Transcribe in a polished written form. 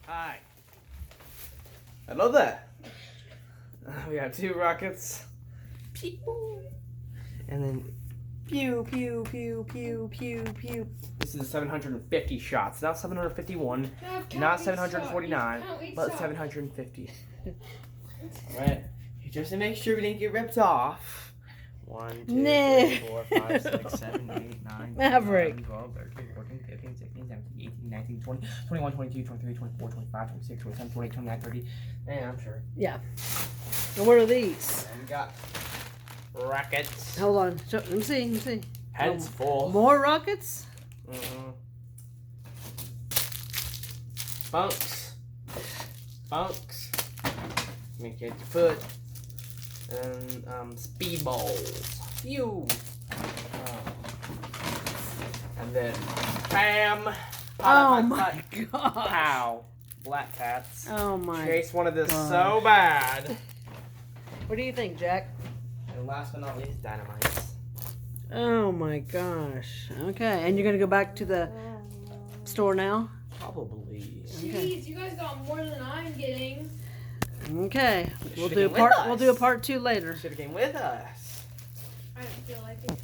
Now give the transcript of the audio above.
Hi. I love that. We have 2 rockets. Pew. And then pew, pew, pew, pew, pew, pew. This is 750 shots. Not 751. Not 749. But 750. Alright. Just to make sure we didn't get ripped off. 1, 2, 3, 4, 5, 6, 7, 8, 9, 10, 11, 12, 13, 14, 15, 16, 17, 18, 19, 20, 21, 22, 23, 24, 25, 26, 27, 28, 29, 30. Yeah, I'm sure. Yeah. And what are these? And we got rockets. Hold on. Let me see. Heads full. More rockets? Mm-hmm. Bunks. Make it your foot. And speedballs. Phew. And then bam. Oh my god. Pow. Black cats. Oh my. Chase wanted this so bad. What do you think, Jack? And last but not least, dynamites. Oh my gosh. Okay, and you're gonna go back to the store now? Probably. Jeez, you guys got more than I'm getting. Okay, we'll Should've do came with we'll do a us. part 2 later. Should have came with us. I don't feel like it.